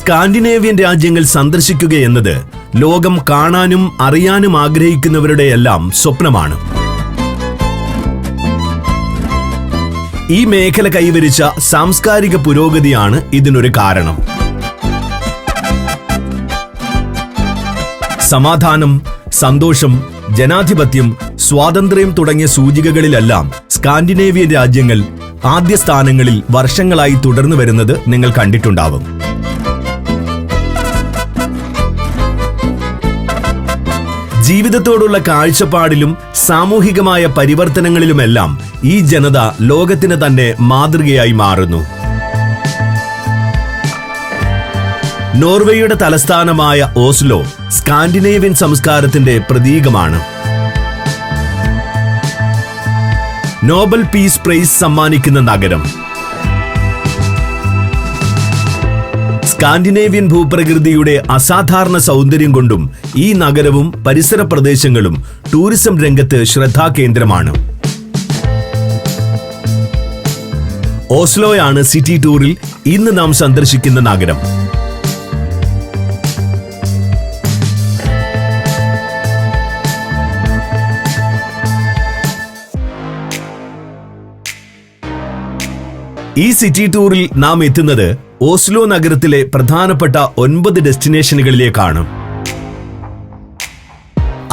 Scandinavian രാജ്യങ്ങൾ സന്ദർശിക്കുകയെന്നത് ലോകം കാണാനും അറിയാനും ആഗ്രഹിക്കുന്നവരുടെയെല്ലാം സ്വപ്നമാണ്. ഈ മേഖല കൈവരിച്ച സാംസ്കാരിക പുരോഗതിയാണ് ഇതിനൊരു കാരണം. സമാധാനം, സന്തോഷം, ജനാധിപത്യം, സ്വാതന്ത്ര്യം തുടങ്ങിയ സൂചികകളിലെല്ലാം സ്കാൻഡിനേവിയൻ രാജ്യങ്ങൾ ആദ്യ സ്ഥാനങ്ങളിൽ വർഷങ്ങളായി തുടർന്നു വരുന്നത് നിങ്ങൾ കണ്ടിട്ടുണ്ടാവും. ജീവിതത്തോടുള്ള കാഴ്ചപ്പാടിലും സാമൂഹികമായ പരിവർത്തനങ്ങളിലുമെല്ലാം ഈ ജനത ലോകത്തിന് തന്നെ മാതൃകയായി മാറുന്നു. നോർവേയുടെ തലസ്ഥാനമായ ഓസ്ലോ സ്കാൻഡിനേവിയൻ സംസ്കാരത്തിന്റെ പ്രതീകമാണ്. നോബൽ പീസ് പ്രൈസ് സമ്മാനിക്കുന്ന നഗരം. സ്കാൻഡിനേവിയൻ ഭൂപ്രകൃതിയുടെ അസാധാരണ സൗന്ദര്യം കൊണ്ടും ഈ നഗരവും പരിസര പ്രദേശങ്ങളും ടൂറിസം രംഗത്ത് ശ്രദ്ധാകേന്ദ്രമാണ്. ഓസ്ലോയാണ് സിറ്റി ടൂറിൽ ഇന്ന് നാം സന്ദർശിക്കുന്ന നഗരം. ഈ സിറ്റി ടൂറിൽ നാം എത്തുന്നത് ഓസ്ലോ നഗരത്തിലെ പ്രധാനപ്പെട്ട 9 ഡെസ്റ്റിനേഷനുകളിലേക്കാണ്.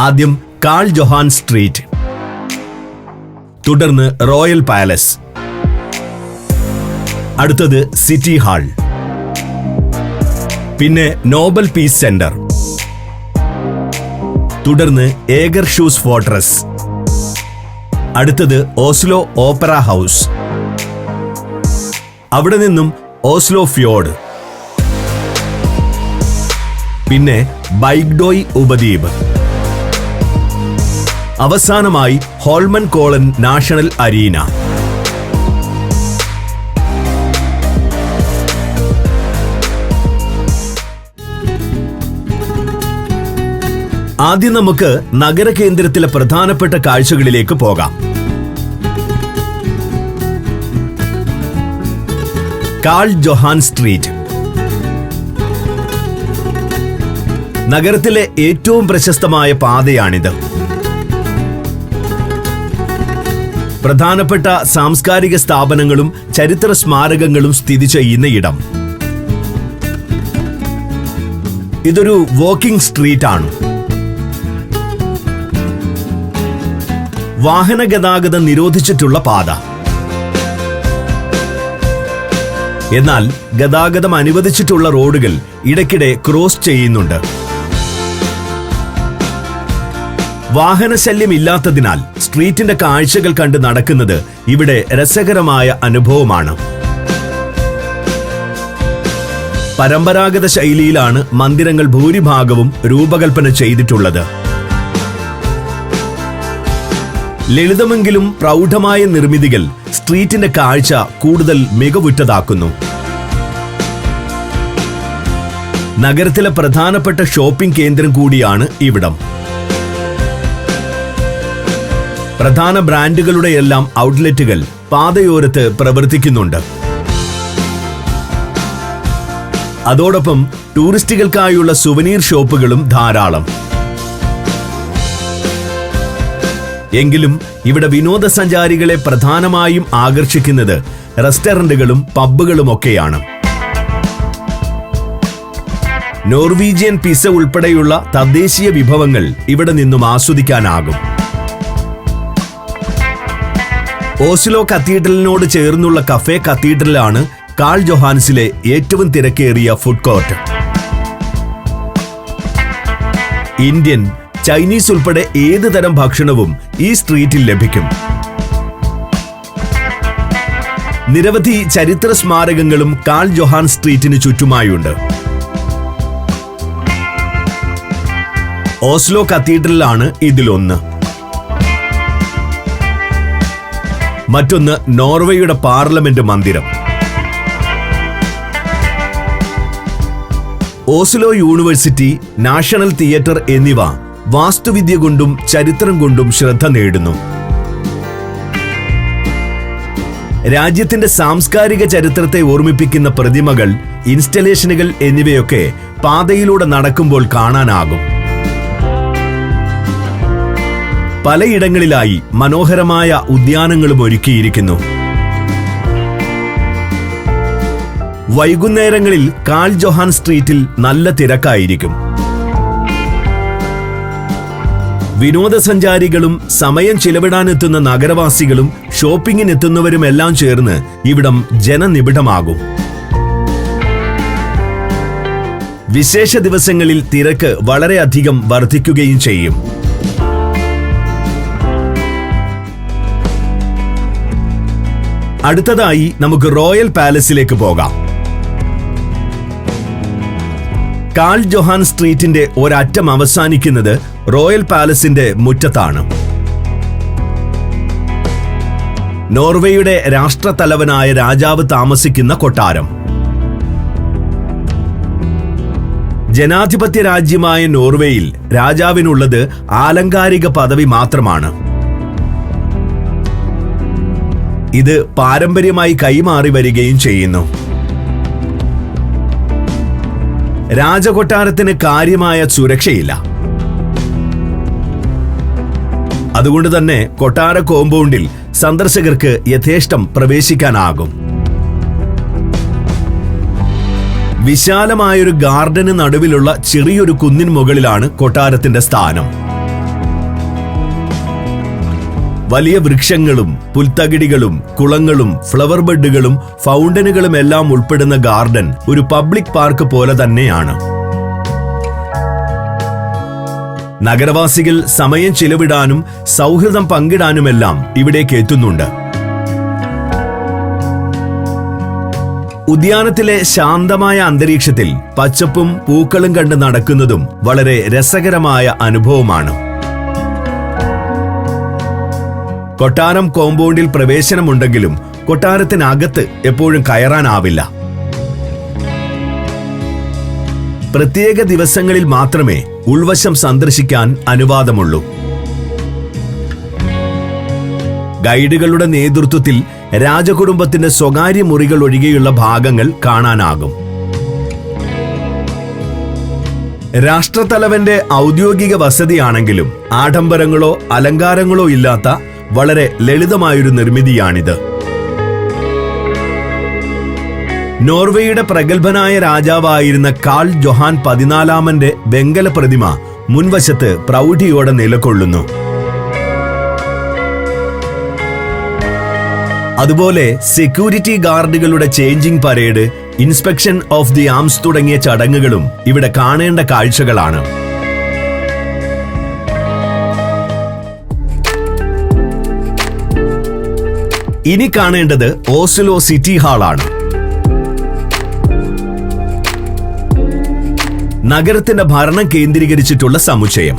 ആദ്യം കാൾ ജൊഹാൻ സ്ട്രീറ്റ്, തുടർന്ന് റോയൽ പാലസ്, അടുത്തത് സിറ്റി ഹാൾ, പിന്നെ നോബൽ പീസ് സെന്റർ, തുടർന്ന് ഏഗർ ഷൂസ് ഫോർട്രസ്, അടുത്തത് ഓസ്ലോ ഓപ്പറ ഹൗസ്, അവിടെ നിന്നും ഓസ്ലോ ഫ്യോർഡ്, പിന്നെ ബൈഗ്ഡോയ് ഉപദ്വീപ്, അവസാനമായി ഹോൾമൻ കോളൻ നാഷണൽ അരീന. ആദ്യം നമുക്ക് നഗരകേന്ദ്രത്തിലെ പ്രധാനപ്പെട്ട കാഴ്ചകളിലേക്ക് പോകാം. കാൾ ജൊഹാൻ സ്ട്രീറ്റ് നഗരത്തിലെ ഏറ്റവും പ്രശസ്തമായ പാതയാണിത്. പ്രധാനപ്പെട്ട സാംസ്കാരിക സ്ഥാപനങ്ങളും ചരിത്ര സ്മാരകങ്ങളും സ്ഥിതി ചെയ്യുന്ന ഇടം. ഇതൊരു വാക്കിംഗ് സ്ട്രീറ്റ് ആണ്. വാഹന ഗതാഗതം നിരോധിച്ചിട്ടുള്ള പാത. എന്നാൽ ഗതാഗതം അനുവദിച്ചിട്ടുള്ള റോഡുകൾ ഇടയ്ക്കിടെ ക്രോസ് ചെയ്യുന്നുണ്ട്. വാഹനശല്യം ഇല്ലാത്തതിനാൽ സ്ട്രീറ്റിന്റെ കാഴ്ചകൾ കണ്ട് നടക്കുന്നത് ഇവിടെ രസകരമായ അനുഭവമാണ്. പരമ്പരാഗത ശൈലിയിലാണ് മന്ദിരങ്ങൾ ഭൂരിഭാഗവും രൂപകൽപ്പന ചെയ്തിട്ടുള്ളത്. ലളിതമെങ്കിലും പ്രൗഢമായ നിർമ്മിതികൾ സ്ട്രീറ്റിന്റെ കാഴ്ച കൂടുതൽ മികവുറ്റതാക്കുന്നു. നഗരത്തിലെ പ്രധാനപ്പെട്ട ഷോപ്പിംഗ് കേന്ദ്രം കൂടിയാണ് ഇവിടം. പ്രധാന ബ്രാൻഡുകളുടെയെല്ലാം ഔട്ട്ലെറ്റുകൾ പാതയോരത്ത് പ്രവർത്തിക്കുന്നുണ്ട്. അതോടൊപ്പം ടൂറിസ്റ്റുകൾക്കായുള്ള സുവനീർ ഷോപ്പുകളും ധാരാളം. എങ്കിലും ഇവിടെ വിനോദസഞ്ചാരികളെ പ്രധാനമായും ആകർഷിക്കുന്നത് റെസ്റ്റോറന്റുകളും പബ്ബുകളുമൊക്കെയാണ്. നോർവീജിയൻ പിസ്സ ഉൾപ്പെടെയുള്ള തദ്ദേശീയ വിഭവങ്ങൾ ഇവിടെ നിന്നും ആസ്വദിക്കാനാകും. ഓസ്ലോ കത്തീഡ്രലിനോട് ചേർന്നുള്ള കഫേ കത്തീഡ്രലാണ് കാൾ ജൊഹാൻസിലെ ഏറ്റവും തിരക്കേറിയ ഫുഡ് കോർട്ട്. ഇന്ത്യൻ, ചൈനീസ് ഉൾപ്പെടെ ഏത് തരം ഭക്ഷണവും ഈ സ്ട്രീറ്റിൽ ലഭിക്കും. നിരവധി ചരിത്ര സ്മാരകങ്ങളും കാൾ ജൊഹാൻ സ്ട്രീറ്റിന് ചുറ്റുമായുണ്ട്. ഓസ്ലോ കത്തീഡ്രലാണ് ഇതിലൊന്ന്. മറ്റൊന്ന് നോർവേയുടെ പാർലമെന്റ് മന്ദിരം. ഓസ്ലോ യൂണിവേഴ്സിറ്റി, നാഷണൽ തിയേറ്റർ എന്നിവ വാസ്തുവിദ്യ കൊണ്ടും ചരിത്രം കൊണ്ടും ശ്രദ്ധ നേടുന്നു. രാജ്യത്തിന്റെ സാംസ്കാരിക ചരിത്രത്തെ ഓർമ്മിപ്പിക്കുന്ന പ്രതിമകൾ ഇൻസ്റ്റലേഷനുകൾ എന്നിവയൊക്കെ പാതയിലൂടെ നടക്കുമ്പോൾ കാണാനാകും. പലയിടങ്ങളിലായി മനോഹരമായ ഉദ്യാനങ്ങളും ഒരുക്കിയിരിക്കുന്നു. വൈകുന്നേരങ്ങളിൽ കാൾ ജൊഹാൻ സ്ട്രീറ്റിൽ നല്ല തിരക്കായിരിക്കും. വിനോദസഞ്ചാരികളും സമയം ചിലവിടാനെത്തുന്ന നഗരവാസികളും ഷോപ്പിങ്ങിനെത്തുന്നവരുമെല്ലാം ചേർന്ന് ഇവിടം ജനനിബിഡമാകും. വിശേഷ ദിവസങ്ങളിൽ തിരക്ക് വളരെയധികം വർദ്ധിക്കുകയും ചെയ്യും. അടുത്തതായി നമുക്ക് റോയൽ പാലസിലേക്ക് പോകാം. കാൾ ജൊഹാൻ സ്ട്രീറ്റിന്റെ ഒരറ്റം അവസാനിക്കുന്നത് റോയൽ പാലസിന്റെ മുറ്റത്താണ്. നോർവേയുടെ രാഷ്ട്രത്തലവനായ രാജാവ് താമസിക്കുന്ന കൊട്ടാരം. ജനാധിപത്യ രാജ്യമായ നോർവേയിൽ രാജാവിനുള്ളത് ആലങ്കാരിക പദവി മാത്രമാണ്. ഇത് പാരമ്പര്യമായി കൈമാറി വരികയും ചെയ്യുന്നു. രാജകൊട്ടാരത്തിന് കാര്യമായ സുരക്ഷയില്ല. അതുകൊണ്ട് തന്നെ കൊട്ടാര കോമ്പൗണ്ടിൽ സന്ദർശകർക്ക് യഥേഷ്ടം പ്രവേശിക്കാനാകും. വിശാലമായൊരു ഗാർഡന് നടുവിലുള്ള ചെറിയൊരു കുന്നിൻ മുകളിലാണ് കൊട്ടാരത്തിന്റെ സ്ഥാനം. വലിയ വൃക്ഷങ്ങളും പുൽത്തകിടികളും കുളങ്ങളും ഫ്ലവർ ബെഡുകളും ഫൗണ്ടനുകളും എല്ലാം ഉൾപ്പെടുന്ന ഗാർഡൻ ഒരു പബ്ലിക് പാർക്ക് പോലെ തന്നെയാണ്. നഗരവാസികൾ സമയം ചിലവിടാനും സൗഹൃദം പങ്കിടാനുമെല്ലാം ഇവിടേക്ക് എത്തുന്നുണ്ട്. ഉദ്യാനത്തിലെ ശാന്തമായ അന്തരീക്ഷത്തിൽ പച്ചപ്പും പൂക്കളും കണ്ട് നടക്കുന്നതും വളരെ രസകരമായ അനുഭവമാണ്. കൊട്ടാരം കോമ്പൗണ്ടിൽ പ്രവേശനമുണ്ടെങ്കിലും കൊട്ടാരത്തിനകത്ത് എപ്പോഴും കയറാനാവില്ല. പ്രത്യേക ദിവസങ്ങളിൽ മാത്രമേ ഉൾവശം സന്ദർശിക്കാൻ അനുവാദമുള്ളൂ. ഗൈഡുകളുടെ നേതൃത്വത്തിൽ രാജകുടുംബത്തിന്റെ സ്വകാര്യ മുറികൾ ഒഴികെയുള്ള ഭാഗങ്ങൾ കാണാനാകും. രാഷ്ട്രത്തലവന്റെ ഔദ്യോഗിക വസതിയാണെങ്കിലും ആഡംബരങ്ങളോ അലങ്കാരങ്ങളോ ഇല്ലാത്ത വളരെ ലളിതമായൊരു നിർമ്മിതിയാണിത്. നോർവേയുടെ പ്രഗത്ഭനായ രാജാവായിരുന്ന കാൾ ജൊഹാൻ 14 വെങ്കല പ്രതിമ മുൻവശത്ത് പ്രൗഢിയോടെ നിലകൊള്ളുന്നു. അതുപോലെ സെക്യൂരിറ്റി ഗാർഡുകളുടെ changing parade, inspection of the arms തുടങ്ങിയ ചടങ്ങുകളും ഇവിടെ കാണേണ്ട കാഴ്ചകളാണ്. ഇനി കാണേണ്ടത് ഓസ്ലോ സിറ്റി ഹാളാണ്. നഗരത്തിന്റെ ഭരണം കേന്ദ്രീകരിച്ചിട്ടുള്ള സമുച്ചയം.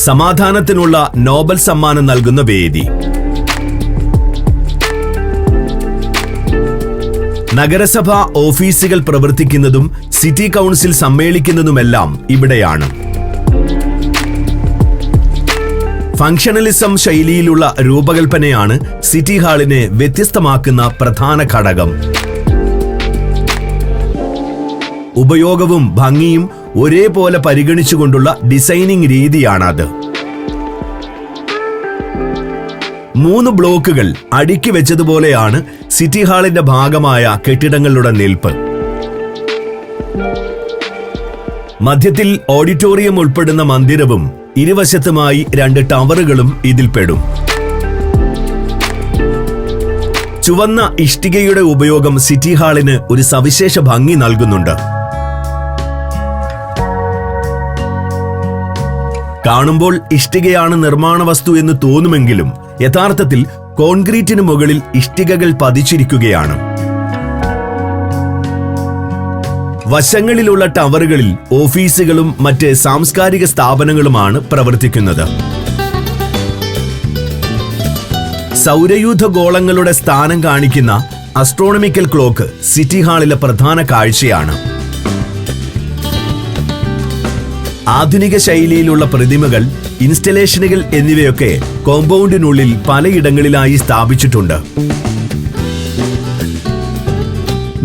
സമാധാനത്തിനുള്ള നോബൽ സമ്മാനം നൽകുന്ന വേദി. നഗരസഭാ ഓഫീസുകൾ പ്രവർത്തിക്കുന്നതും സിറ്റി കൗൺസിൽ സമ്മേളിക്കുന്നതുമെല്ലാം ഇവിടെയാണ്. ഫങ്ഷണലിസം ശൈലിയിലുള്ള രൂപകൽപ്പനയാണ് സിറ്റി ഹാളിനെ വ്യത്യസ്തമാക്കുന്ന പ്രധാന ഘടകം. ഉപയോഗവും ഭംഗിയും ഒരേപോലെ പരിഗണിച്ചുകൊണ്ടുള്ള ഡിസൈനിങ് രീതിയാണത്. 3 ബ്ലോക്കുകൾ അടുക്കി വെച്ചതുപോലെയാണ് സിറ്റി ഹാളിന്റെ ഭാഗമായ കെട്ടിടങ്ങളുടെ നിൽപ്പ്. മധ്യത്തിൽ ഓഡിറ്റോറിയം ഉൾപ്പെടുന്ന മന്ദിരവും ഇരുവശത്തുമായി 2 ടവറുകളും ഇതിൽപ്പെടും. ചുവന്ന ഇഷ്ടികയുടെ ഉപയോഗം സിറ്റി ഹാളിന് ഒരു സവിശേഷ ഭംഗി നൽകുന്നുണ്ട്. കാണുമ്പോൾ ഇഷ്ടികയാണ് നിർമ്മാണ വസ്തു എന്ന് തോന്നുമെങ്കിലും യഥാർത്ഥത്തിൽ കോൺക്രീറ്റിന് മുകളിൽ ഇഷ്ടികകൾ പതിച്ചിരിക്കുകയാണ്. വശങ്ങളിലുള്ള ടവറുകളിൽ ഓഫീസുകളും മറ്റ് സാംസ്കാരിക സ്ഥാപനങ്ങളുമാണ് പ്രവർത്തിക്കുന്നത്. സൗരയൂഥ ഗോളങ്ങളുടെ സ്ഥാനം കാണിക്കുന്ന അസ്ട്രോണമിക്കൽ ക്ലോക്ക് സിറ്റി ഹാളിലെ പ്രധാന കാഴ്ചയാണ്. ആധുനിക ശൈലിയിലുള്ള പ്രതിമകൾ, ഇൻസ്റ്റലേഷനുകൾ എന്നിവയൊക്കെ കോമ്പൗണ്ടിനുള്ളിൽ പലയിടങ്ങളിലായി സ്ഥാപിച്ചിട്ടുണ്ട്.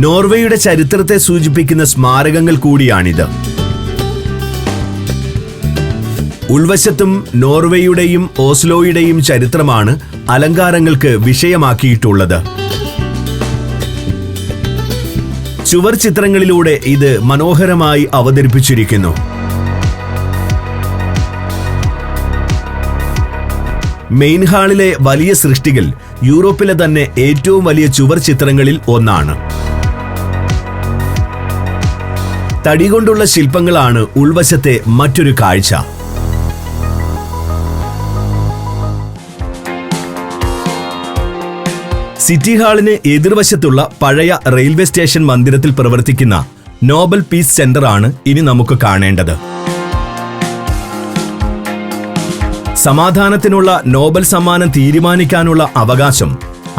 നോർവേയുടെ ചരിത്രത്തെ സൂചിപ്പിക്കുന്ന സ്മാരകങ്ങൾ കൂടിയാണിത്. ഉൾവശത്തും നോർവേയുടെയും ഓസ്ലോയുടെയും ചരിത്രമാണ് അലങ്കാരങ്ങൾക്ക് വിഷയമാക്കിയിട്ടുള്ളത്. ചുവർ ചിത്രങ്ങളിലൂടെ ഇത് മനോഹരമായി അവതരിപ്പിച്ചിരിക്കുന്നു. മെയിൻ ഹാളിലെ വലിയ സൃഷ്ടികൾ യൂറോപ്പിലെ തന്നെ ഏറ്റവും വലിയ ചുവർ ചിത്രങ്ങളിൽ ഒന്നാണ്. തടികൊണ്ടുള്ള ശില്പങ്ങളാണ് ഉൾവശത്തെ മറ്റൊരു കാഴ്ച. സിറ്റി ഹാളിന് എതിർവശത്തുള്ള പഴയ റെയിൽവേ സ്റ്റേഷൻ മന്ദിരത്തിൽ പ്രവർത്തിക്കുന്ന നോബൽ പീസ് സെന്റർ ആണ് ഇനി നമുക്ക് കാണേണ്ടത്. സമാധാനത്തിനുള്ള നോബൽ സമ്മാനം തീരുമാനിക്കാനുള്ള അവകാശം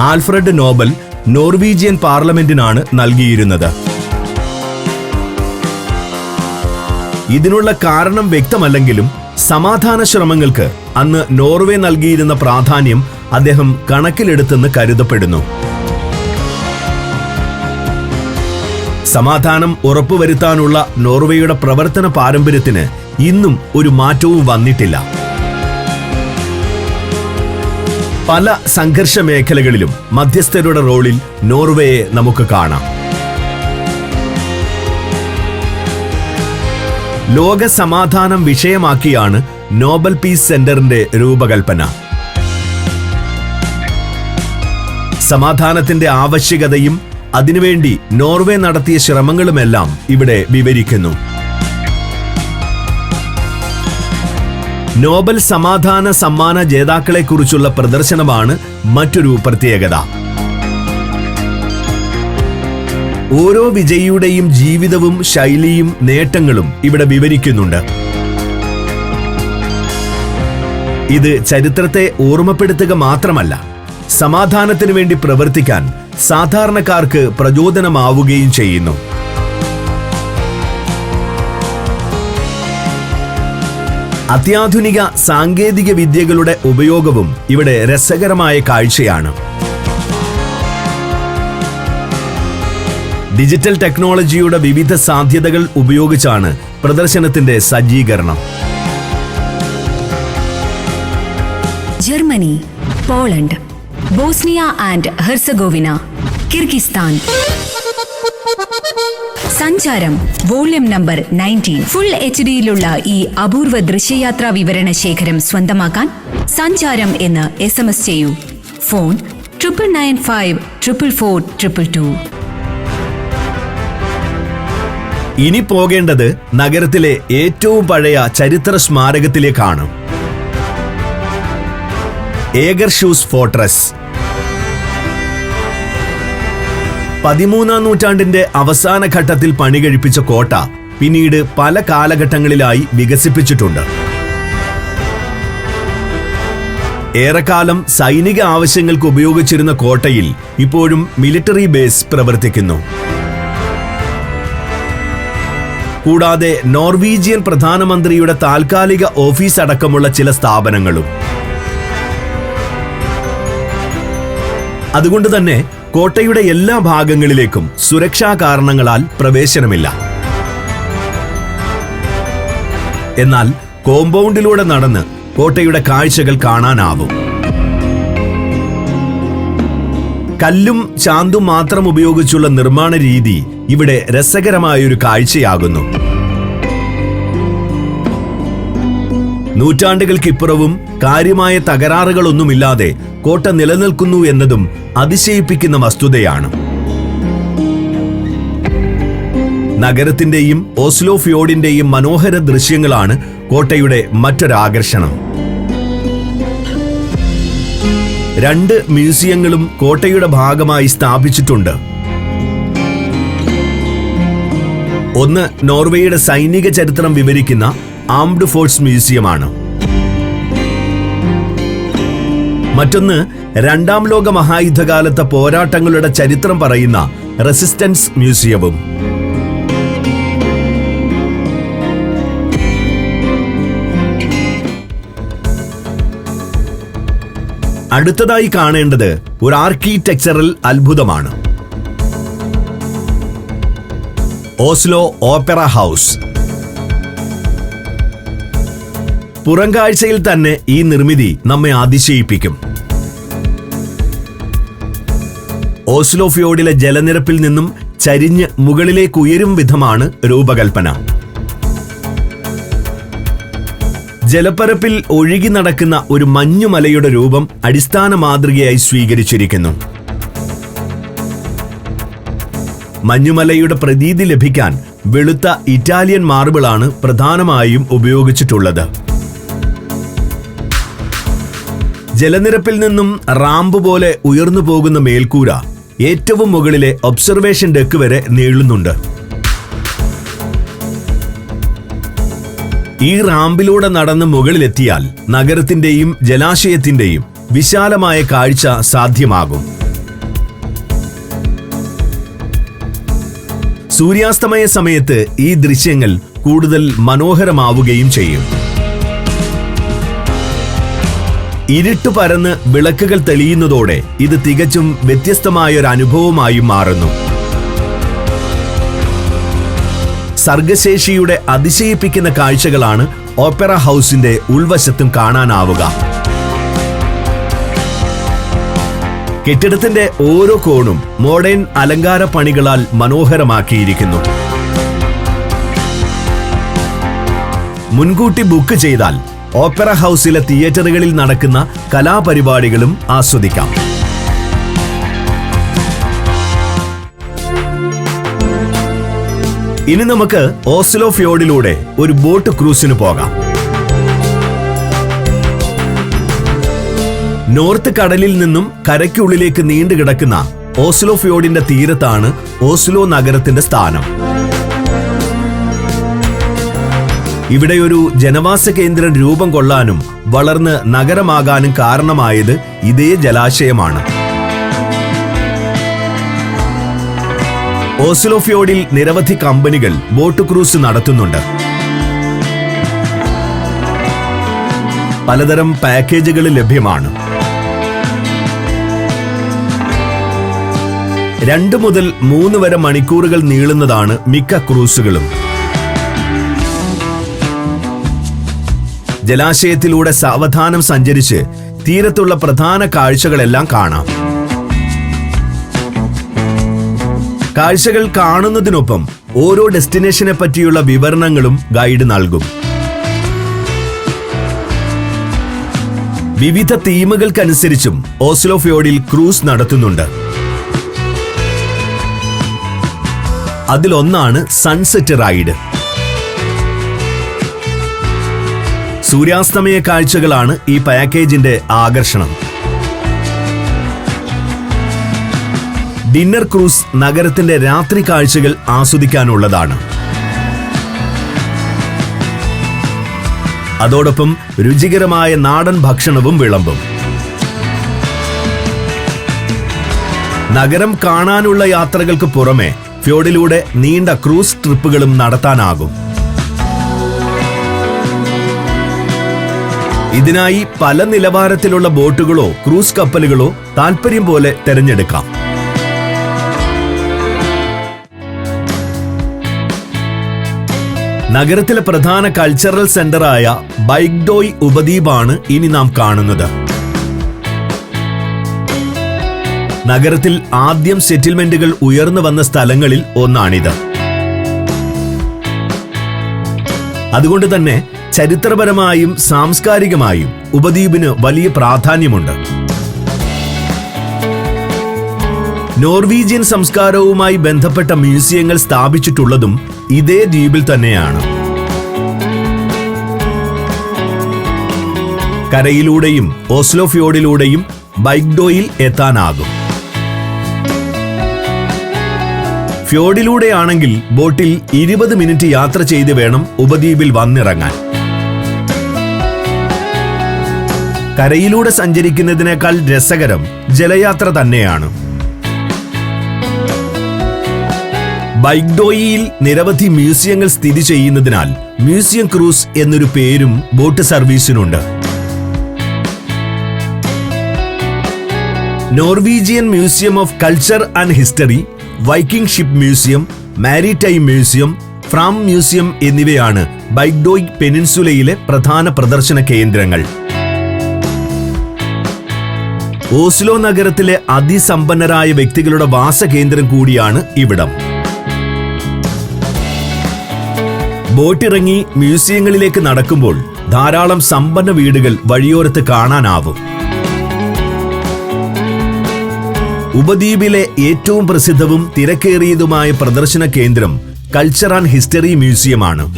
ആൽഫ്രഡ് നോബൽ നോർവീജിയൻ പാർലമെന്റിനാണ് നൽകിയിരുന്നത്. ഇതിനുള്ള കാരണം വ്യക്തമല്ലെങ്കിലും സമാധാന ശ്രമങ്ങൾക്ക് അന്ന് നോർവേ നൽകിയിരുന്ന പ്രാധാന്യം അദ്ദേഹം കണക്കിലെടുത്തെന്ന് കരുതപ്പെടുന്നു. സമാധാനം ഉറപ്പുവരുത്താനുള്ള നോർവേയുടെ പ്രവർത്തന പാരമ്പര്യത്തിന് ഇന്നും ഒരു മാറ്റവും വന്നിട്ടില്ല. പല സംഘർഷ മേഖലകളിലും മധ്യസ്ഥരുടെ റോളിൽ നോർവേയെ നമുക്ക് കാണാം. ലോക സമാധാനം വിഷയമാക്കിയാണ് നോബൽ പീസ് സെന്ററിന്റെ രൂപകൽപ്പന. സമാധാനത്തിന്റെ ആവശ്യകതയും അതിനുവേണ്ടി നോർവേ നടത്തിയ ശ്രമങ്ങളുമെല്ലാം ഇവിടെ വിവരിക്കുന്നു. നോബൽ സമാധാന സമ്മാന ജേതാക്കളെക്കുറിച്ചുള്ള പ്രദർശനമാണ് മറ്റൊരു പ്രത്യേകത. ഓരോ വിജയിയുടെയും ജീവിതവും ശൈലിയും നേട്ടങ്ങളും ഇവിടെ വിവരിക്കുന്നുണ്ട്. ഇത് ചരിത്രത്തെ ഓർമ്മപ്പെടുത്തുക മാത്രമല്ല, സമാധാനത്തിനു വേണ്ടി പ്രവർത്തിക്കാൻ സാധാരണക്കാർക്ക് പ്രചോദനമാവുകയും ചെയ്യുന്നു. അത്യാധുനിക സാങ്കേതിക വിദ്യകളുടെ ഉപയോഗവും ഇവിടെ രസകരമായ കാഴ്ചയാണ്. ഡിജിറ്റൽ ടെക്നോളജിയുടെ വിവിധ സാധ്യതകൾ ഉപയോഗിച്ചാണ് പ്രദർശനത്തിന്റെ സജ്ജീകരണം. Germany, Poland, Bosnia and Herzegovina, Kyrgyzstan. സഞ്ചാരം വോള്യം നമ്പർ 19. ഫുൾ HD-യിലുള്ള ഈ അപൂർവ ദൃശ്യയാത്രാ വിവരണ ശേഖരം സ്വന്തമാക്കാൻ സഞ്ചാരം എന്ന് SMS ചെയ്യൂ. ഫോൺ 9995 444 222. ഇനി പോകേണ്ടത് നഗരത്തിലെ ഏറ്റവും പഴയ ചരിത്ര സ്മാരകത്തിലേക്കാണ്. ഏഗർഷൂസ് ഫോർട്രസ്. 13-ാം നൂറ്റാണ്ടിന്റെ അവസാന ഘട്ടത്തിൽ പണികഴിപ്പിച്ച കോട്ട പിന്നീട് പല കാലഘട്ടങ്ങളിലായി വികസിപ്പിച്ചിട്ടുണ്ട്. ഏറെക്കാലം സൈനിക ആവശ്യങ്ങൾക്ക് ഉപയോഗിച്ചിരുന്ന കോട്ടയിൽ ഇപ്പോഴും മിലിറ്ററി ബേസ് പ്രവർത്തിക്കുന്നു. കൂടാതെ നോർവീജിയൻ പ്രധാനമന്ത്രിയുടെ താൽക്കാലിക ഓഫീസ് അടക്കമുള്ള ചില സ്ഥാപനങ്ങളും. അതുകൊണ്ട് തന്നെ കോട്ടയുടെ എല്ലാ ഭാഗങ്ങളിലേക്കും സുരക്ഷാ കാരണങ്ങളാൽ പ്രവേശനമില്ല. എന്നാൽ കോമ്പൗണ്ടിലൂടെ നടന്ന് കോട്ടയുടെ കാഴ്ചകൾ കാണാനാവും. കല്ലും ചാന്തും മാത്രം ഉപയോഗിച്ചുള്ള നിർമ്മാണ രീതി ഇവിടെ രസകരമായൊരു കാഴ്ചയാകുന്നു. നൂറ്റാണ്ടുകൾക്കിപ്പുറവും കാര്യമായ തകരാറുകളൊന്നുമില്ലാതെ കോട്ട നിലനിൽക്കുന്നു എന്നതും അതിശയിപ്പിക്കുന്ന വസ്തുതയാണ്. നഗരത്തിന്റെയും ഓസ്ലോ ഫ്യോർഡിന്റെയും മനോഹര ദൃശ്യങ്ങളാണ് കോട്ടയുടെ മറ്റൊരാകർഷണം. 2 മ്യൂസിയങ്ങളും കോട്ടയുടെ ഭാഗമായി സ്ഥാപിച്ചിട്ടുണ്ട്. ഒന്ന് നോർവേയുടെ സൈനിക ചരിത്രം വിവരിക്കുന്ന ആംഡ് ഫോഴ്സ് മ്യൂസിയമാണ്. മറ്റൊന്ന് 2ാം ലോക മഹായുദ്ധകാലത്തെ പോരാട്ടങ്ങളുടെ ചരിത്രം പറയുന്ന റെസിസ്റ്റൻസ് മ്യൂസിയവും. അടുത്തതായി കാണേണ്ടത് ഒരു ആർക്കിടെക്ചറൽ അത്ഭുതമാണ്. Oslo opera house. പുറംകാഴ്ചയിൽ തന്നെ ഈ നിർമ്മിതി നമ്മെ അതിശയിപ്പിക്കും. ഓസ്ലോ ഫ്യോർഡിലെ ജലനിരപ്പിൽ നിന്നും ചരിഞ്ഞ് മുകളിലേക്ക് ഉയരും വിധമാണ് രൂപകൽപ്പന. ജലപ്പരപ്പിൽ ഒഴുകി നടക്കുന്ന ഒരു മഞ്ഞുമലയുടെ രൂപം അടിസ്ഥാന മാതൃകയായി സ്വീകരിച്ചിരിക്കുന്നു. മഞ്ഞുമലയുടെ പ്രതീതി ലഭിക്കാൻ വെളുത്ത ഇറ്റാലിയൻ മാർബിളാണ് പ്രധാനമായും ഉപയോഗിച്ചിട്ടുള്ളത്. ജലനിരപ്പിൽ നിന്നും റാമ്പ് പോലെ ഉയർന്നു പോകുന്ന മേൽക്കൂര ഏറ്റവും മുകളിലെ ഒബ്സർവേഷൻ ഡെക്ക് വരെ നീളുന്നുണ്ട്. ഈ റാമ്പിലൂടെ നടന്ന് മുകളിലെത്തിയാൽ നഗരത്തിന്റെയും ജലാശയത്തിന്റെയും വിശാലമായ കാഴ്ച സാധ്യമാകും. സൂര്യാസ്തമയ സമയത്ത് ഈ ദൃശ്യങ്ങൾ കൂടുതൽ മനോഹരമാവുകയും ചെയ്യും. ഇരുട്ട് പരന്ന് വിളക്കുകൾ തെളിയുന്നതോടെ ഇത് തികച്ചും വ്യത്യസ്തമായൊരു അനുഭവമായി മാറുന്നു. സർഗശേഷിയുടെ അതിശയിപ്പിക്കുന്ന കാഴ്ചകളാണ് ഓപ്പറ ഹൗസിന്റെ ഉൾവശത്തും കാണാനാവുക. കെട്ടിടത്തിന്റെ ഓരോ കോണും മോഡേൺ അലങ്കാര പണികളാൽ മനോഹരമാക്കിയിരിക്കുന്നു. മുൻകൂട്ടി ബുക്ക് ചെയ്താൽ ഓപ്പറ ഹൗസിലെ തിയേറ്ററുകളിൽ നടക്കുന്ന കലാപരിപാടികളും ആസ്വദിക്കാം. ഇനി നമുക്ക് ഓസ്ലോ ഫ്യോർഡിലൂടെ ഒരു ബോട്ട് ക്രൂസിന് പോകാം. നോർത്ത് കടലിൽ നിന്നും കരയ്ക്കുള്ളിലേക്ക് നീണ്ടുകിടക്കുന്ന ഓസ്ലോ ഫ്യോർഡിന്റെ തീരത്താണ് ഓസ്ലോ നഗരത്തിന്റെ സ്ഥാനം. ഇവിടെ ഒരു ജനവാസ കേന്ദ്രം രൂപം കൊള്ളാനും വളർന്ന് നഗരമാകാനും കാരണമായത് ഇതേ ജലാശയമാണ്. ഓസ്ലോ ഫ്യോർഡിൽ നിരവധി കമ്പനികൾ ബോട്ട് ക്രൂസ് നടത്തുന്നുണ്ട്. പലതരം പാക്കേജുകൾ ലഭ്യമാണ്. 2 മുതൽ 3 വരെ മണിക്കൂറുകൾ നീളുന്നതാണ് മിക്ക ക്രൂസുകളും. ജലാശയത്തിലൂടെ സാവധാനം സഞ്ചരിച്ച് തീരത്തുള്ള പ്രധാന കാഴ്ചകളെല്ലാം കാണാം. കാഴ്ചകൾ കാണുന്നതിനൊപ്പം ഓരോ ഡെസ്റ്റിനേഷനെ പറ്റിയുള്ള വിവരണങ്ങളും ഗൈഡ് നൽകും. വിവിധ തീമുകൾക്കനുസരിച്ചും ഓസ്ലോ ഫ്യോർഡിൽ ക്രൂസ് നടത്തുന്നുണ്ട്. അതിലൊന്നാണ് സൺസെറ്റ് റൈഡ്. സൂര്യാസ്തമയ കാഴ്ചകളാണ് ഈ പാക്കേജിന്റെ ആകർഷണം. ഡിന്നർ ക്രൂസ് നഗരത്തിന്റെ രാത്രി കാഴ്ചകൾ ആസ്വദിക്കാനുള്ളതാണ്. അതോടൊപ്പം രുചികരമായ നാടൻ ഭക്ഷണവും വിളമ്പും. നഗരം കാണാനുള്ള യാത്രകൾക്ക് പുറമെ ഫ്യോർഡിലൂടെ നീണ്ട ക്രൂസ് ട്രിപ്പുകളും നടത്താനാകും. ഇതിനായി പല നിലവാരത്തിലുള്ള ബോട്ടുകളോ ക്രൂസ് കപ്പലുകളോ താൽപ്പര്യം പോലെ തിരഞ്ഞെടുക്കാം. നഗരത്തിലെ പ്രധാന കൾച്ചറൽ സെന്ററായ ബൈഗ്ഡോയ് ഉപദ്വീപാണ് ഇനി നാം കാണുന്നത്. നഗരത്തിൽ ആദ്യം സെറ്റിൽമെന്റുകൾ ഉയർന്നു വന്ന സ്ഥലങ്ങളിൽ ഒന്നാണിത്. അതുകൊണ്ട് തന്നെ ചരിത്രപരമായും സാംസ്കാരികമായും ഉപദ്വീപിന് വലിയ പ്രാധാന്യമുണ്ട്. നോർവീജിയൻ സംസ്കാരവുമായി ബന്ധപ്പെട്ട മ്യൂസിയങ്ങൾ സ്ഥാപിച്ചിട്ടുള്ളതും ഇതേ ദ്വീപിൽ തന്നെയാണ്. കരയിലൂടെയും ഓസ്ലോ ഫ്യോർഡിലൂടെയും ബൈഗ്ഡോയിൽ എത്താനാകും. ഫ്യോർഡിലൂടെയാണെങ്കിൽ ബോട്ടിൽ 20 മിനിറ്റ് യാത്ര ചെയ്ത് വേണം ഉപദ്വീപിൽ വന്നിറങ്ങാൻ. കരയിലൂടെ സഞ്ചരിക്കുന്നതിനേക്കാൾ രസകരം ജലയാത്ര തന്നെയാണ്. ബൈഗ്ഡോയിൽ നിരവധി മ്യൂസിയങ്ങൾ സ്ഥിതി ചെയ്യുന്നതിനാൽ മ്യൂസിയം ക്രൂസ് എന്നൊരു പേരും ബോട്ട് സർവീസിനുണ്ട്. Norwegian museum of culture and history, Viking ship museum, maritime museum, Fram museum എന്നിവയാണ് ബൈഗ്ഡോയ് പെനിൻസുലയിലെ പ്രധാന പ്രദർശന കേന്ദ്രങ്ങൾ. ഓസ്ലോ നഗരത്തിലെ അതിസമ്പന്നരായ വ്യക്തികളുടെ വാസകേന്ദ്രം കൂടിയാണ് ഇവിടം. ബോട്ടിറങ്ങി മ്യൂസിയങ്ങളിലേക്ക് നടക്കുമ്പോൾ ധാരാളം സമ്പന്ന വീടുകൾ വഴിയോരത്ത് കാണാനാവും. ഉപദ്വീപിലെ ഏറ്റവും പ്രസിദ്ധവും തിരക്കേറിയതുമായ പ്രദർശന കേന്ദ്രം കൾച്ചർ ആൻഡ് ഹിസ്റ്ററി മ്യൂസിയമാണ്.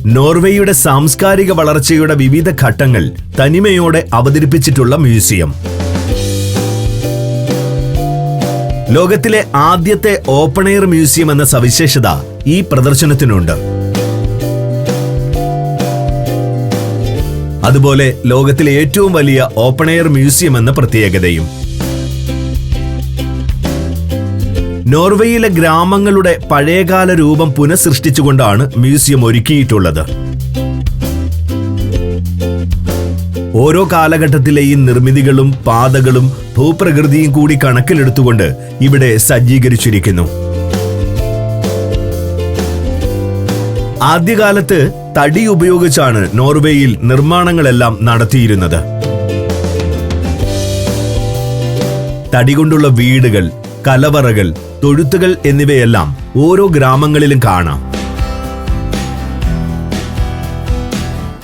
നോർവേയുടെ സാംസ്കാരിക വളർച്ചയുടെ വിവിധ ഘട്ടങ്ങൾ തനിമയോടെ അവതരിപ്പിച്ചിട്ടുള്ള മ്യൂസിയം. ലോകത്തിലെ ആദ്യത്തെ ഓപ്പൺ എയർ മ്യൂസിയം എന്ന സവിശേഷത ഈ പ്രദർശനത്തിനുണ്ട്. അതുപോലെ ലോകത്തിലെ ഏറ്റവും വലിയ ഓപ്പൺ എയർ മ്യൂസിയം എന്ന പ്രത്യേകതയും. നോർവേയിലെ ഗ്രാമങ്ങളുടെ പഴയകാല രൂപം പുനഃസൃഷ്ടിച്ചുകൊണ്ടാണ് മ്യൂസിയം ഒരുക്കിയിട്ടുള്ളത്. ഓരോ കാലഘട്ടത്തിലെയും നിർമ്മിതികളും പാതകളും ഭൂപ്രകൃതിയും കൂടി കണക്കിലെടുത്തുകൊണ്ട് ഇവിടെ സജ്ജീകരിച്ചിരിക്കുന്നു. ആദ്യകാലത്ത് തടി ഉപയോഗിച്ചാണ് നോർവേയിൽ നിർമ്മാണങ്ങളെല്ലാം നടത്തിയിരുന്നത്. തടി കൊണ്ടുള്ള വീടുകൾ, കലവറകൾ, തൊഴുത്തുകൾ എന്നിവയെല്ലാം ഓരോ ഗ്രാമങ്ങളിലും കാണാം.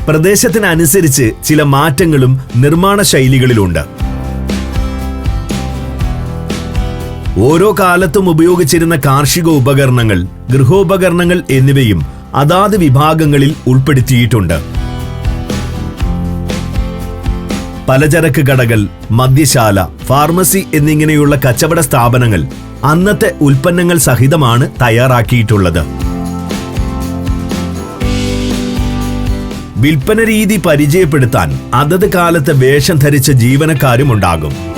പ്രദേശത്തിനനുസരിച്ച് ചില മാറ്റങ്ങളും നിർമ്മാണ ശൈലികളിലുണ്ട്. ഓരോ കാലത്തും ഉപയോഗിച്ചിരുന്ന കാർഷിക ഉപകരണങ്ങൾ, ഗൃഹോപകരണങ്ങൾ എന്നിവയും അതാത് വിഭാഗങ്ങളിൽ ഉൾപ്പെടുത്തിയിട്ടുണ്ട്. പലചരക്ക് കടകൾ, മദ്യശാല, ഫാർമസി എന്നിങ്ങനെയുള്ള കച്ചവട സ്ഥാപനങ്ങൾ അന്നത്തെ ഉൽപ്പന്നങ്ങൾ സഹിതമാണ് തയ്യാറാക്കിയിട്ടുള്ളത്. വിൽപ്പന രീതി പരിചയപ്പെടുത്താൻ അതത് കാലത്ത് വേഷം ധരിച്ച ജീവനക്കാരും ഉണ്ടാകും.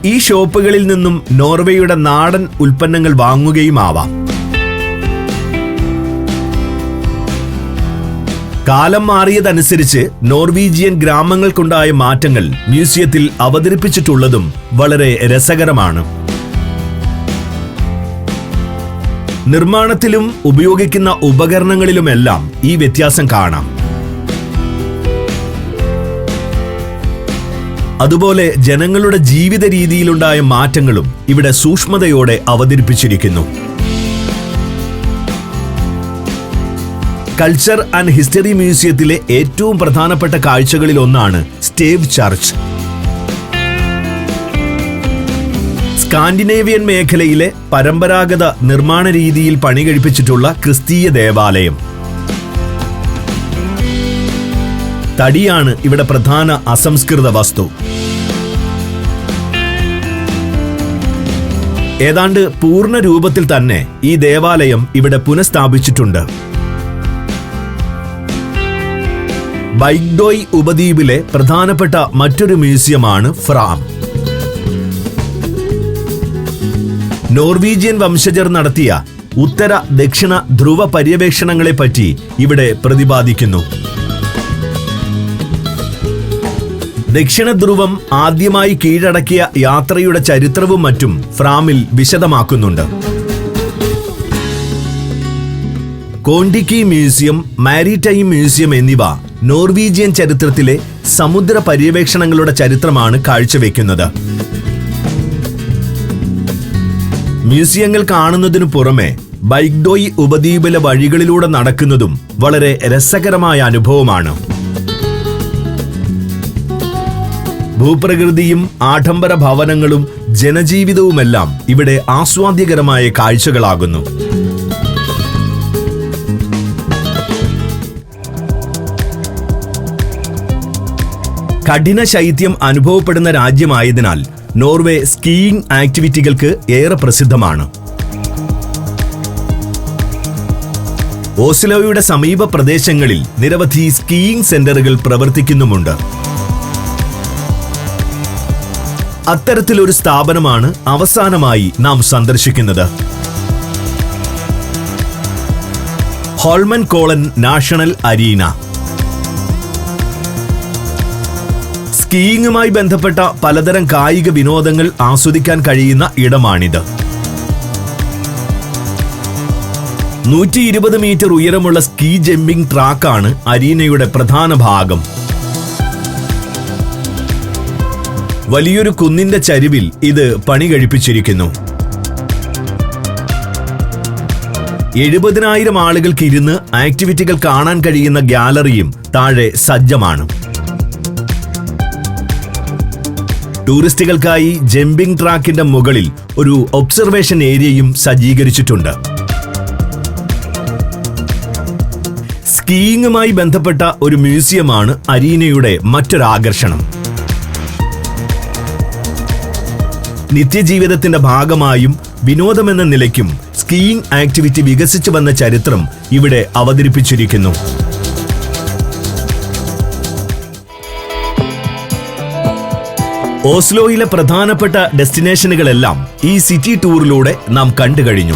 ഈ ഷോപ്പുകളിൽ നിന്നും നോർവേയുടെ നാടൻ ഉൽപ്പന്നങ്ങൾ വാങ്ങുകയുമാവാം. കാലം മാറിയതനുസരിച്ച് നോർവീജിയൻ ഗ്രാമങ്ങൾക്കുണ്ടായ മാറ്റങ്ങൾ മ്യൂസിയത്തിൽ അവതരിപ്പിച്ചിട്ടുള്ളതും വളരെ രസകരമാണ്. നിർമ്മാണത്തിലും ഉപയോഗിക്കുന്ന ഉപകരണങ്ങളിലുമെല്ലാം ഈ വ്യത്യാസം കാണാം. അതുപോലെ ജനങ്ങളുടെ ജീവിത രീതിയിലുണ്ടായ മാറ്റങ്ങളും ഇവിടെ സൂക്ഷ്മതയോടെ അവതരിപ്പിച്ചിരിക്കുന്നു. കൾച്ചർ ആൻഡ് ഹിസ്റ്ററി മ്യൂസിയത്തിലെ ഏറ്റവും പ്രധാനപ്പെട്ട കാഴ്ചകളിൽ ഒന്നാണ് സ്റ്റേവ് ചർച്ച്. സ്കാൻഡിനേവിയൻ മേഖലയിലെ പരമ്പരാഗത നിർമ്മാണ രീതിയിൽ പണികഴിപ്പിച്ചിട്ടുള്ള ക്രിസ്തീയ ദേവാലയം. തടിയാണ് ഇവിടെ പ്രധാന അസംസ്കൃത വസ്തു. ഏതാണ്ട് പൂർണ്ണ രൂപത്തിൽ തന്നെ ഈ ദേവാലയം ഇവിടെ പുനഃസ്ഥാപിച്ചിട്ടുണ്ട്. ബൈഗ്ഡോയ് ഉപദ്വീപിലെ പ്രധാനപ്പെട്ട മറ്റൊരു മ്യൂസിയമാണ് ഫ്രാം. നോർവീജിയൻ വംശജർ നടത്തിയ ഉത്തര ദക്ഷിണ ധ്രുവ പര്യവേക്ഷണങ്ങളെപ്പറ്റി ഇവിടെ പ്രതിപാദിക്കുന്നു. ദക്ഷിണ ധ്രുവം ആദ്യമായി കീഴടക്കിയ യാത്രയുടെ ചരിത്രവും മറ്റും ഫ്രാമിൽ വിശദമാക്കുന്നുണ്ട്. കോണ്ടിക്കി മ്യൂസിയം, മാരിടൈം മ്യൂസിയം എന്നിവ നോർവീജിയൻ ചരിത്രത്തിലെ സമുദ്ര പര്യവേക്ഷണങ്ങളുടെ ചരിത്രമാണ് കാഴ്ചവെക്കുന്നത്. മ്യൂസിയങ്ങൾ കാണുന്നതിനു പുറമെ ബൈഗ്ഡോയ് ഉപദ്വീപിലെ വഴികളിലൂടെ നടക്കുന്നതും വളരെ രസകരമായ അനുഭവമാണ്. ഭൂപ്രകൃതിയും ആഡംബര ഭവനങ്ങളും ജനജീവിതവുമെല്ലാം ഇവിടെ ആസ്വാദ്യകരമായ കാഴ്ചകളാകുന്നു. കഠിന ശൈത്യം അനുഭവപ്പെടുന്ന രാജ്യമായതിനാൽ നോർവേ സ്കീയിങ് ആക്ടിവിറ്റികൾക്ക് ഏറെ പ്രസിദ്ധമാണ്. ഓസ്ലോയുടെ സമീപ പ്രദേശങ്ങളിൽ നിരവധി സ്കീയിങ് സെന്ററുകൾ പ്രവർത്തിക്കുന്നുമുണ്ട്. അത്തരത്തിലൊരു സ്ഥാപനമാണ് അവസാനമായി നാം സന്ദർശിക്കുന്നത്. ഹോൾമൻകോളൻ നാഷണൽ അരീന. സ്കീയിങ്ങുമായി ബന്ധപ്പെട്ട പലതരം കായിക വിനോദങ്ങൾ ആസ്വദിക്കാൻ കഴിയുന്ന ഇടമാണിത്. 120 മീറ്റർ ഉയരമുള്ള സ്കീ ജമ്പിംഗ് ട്രാക്കാണ് അരീനയുടെ പ്രധാന ഭാഗം. വലിയൊരു കുന്നിന്റെ ചരിവിൽ ഇത് പണി കഴിപ്പിച്ചിരിക്കുന്നു. 70,000 ആളുകൾക്ക് ഇരുന്ന് ആക്ടിവിറ്റികൾ കാണാൻ കഴിയുന്ന ഗാലറിയും താഴെ സജ്ജമാണ്. ടൂറിസ്റ്റുകൾക്കായി ജമ്പിംഗ് ട്രാക്കിന്റെ മുകളിൽ ഒരു ഒബ്സർവേഷൻ ഏരിയയും സജ്ജീകരിച്ചിട്ടുണ്ട്. സ്കീയിങ്ങുമായി ബന്ധപ്പെട്ട ഒരു മ്യൂസിയമാണ് അരീനയുടെ മറ്റൊരാകർഷണം. നിത്യജീവിതത്തിന്റെ ഭാഗമായും വിനോദമെന്ന നിലയ്ക്കും സ്കീയിങ് ആക്ടിവിറ്റി വികസിച്ചു വന്ന ചരിത്രം ഇവിടെ അവതരിപ്പിച്ചിരിക്കുന്നു. ഓസ്ലോയിലെ പ്രധാനപ്പെട്ട ഡെസ്റ്റിനേഷനുകളെല്ലാം ഈ സിറ്റി ടൂറിലൂടെ നാം കണ്ടു കഴിഞ്ഞു.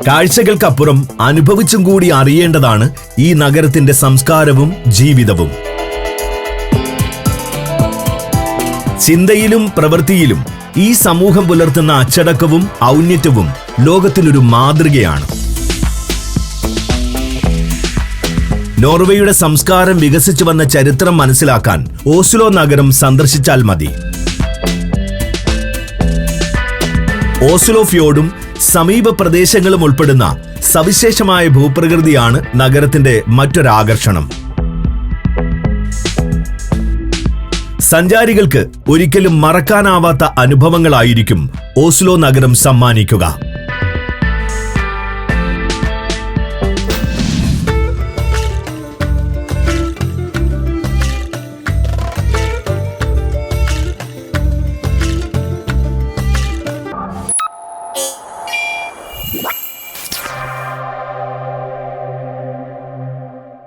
കാഴ്ചകൾക്കപ്പുറം അനുഭവിച്ചും കൂടി അറിയേണ്ടതാണ് ഈ നഗരത്തിന്റെ സംസ്കാരവും ജീവിതവും. ചിന്തയിലും പ്രവൃത്തിയിലും ഈ സമൂഹം പുലർത്തുന്ന അച്ചടക്കവും ഔന്നത്യവും ലോകത്തിനൊരു മാതൃകയാണ്. നോർവേയുടെ സംസ്കാരം വികസിച്ചു വന്ന ചരിത്രം മനസ്സിലാക്കാൻ ഓസ്ലോ നഗരം സന്ദർശിച്ചാൽ മതി. ഓസ്ലോ ഫ്യോർഡും സമീപ പ്രദേശങ്ങളും ഉൾപ്പെടുന്ന സവിശേഷമായ ഭൂപ്രകൃതിയാണ് നഗരത്തിന്റെ മറ്റൊരാകർഷണം. സഞ്ചാരികൾക്ക് ഒരിക്കലും മറക്കാനാവാത്ത അനുഭവങ്ങളായിരിക്കും ഓസ്ലോ നഗരം സമ്മാനിക്കുക.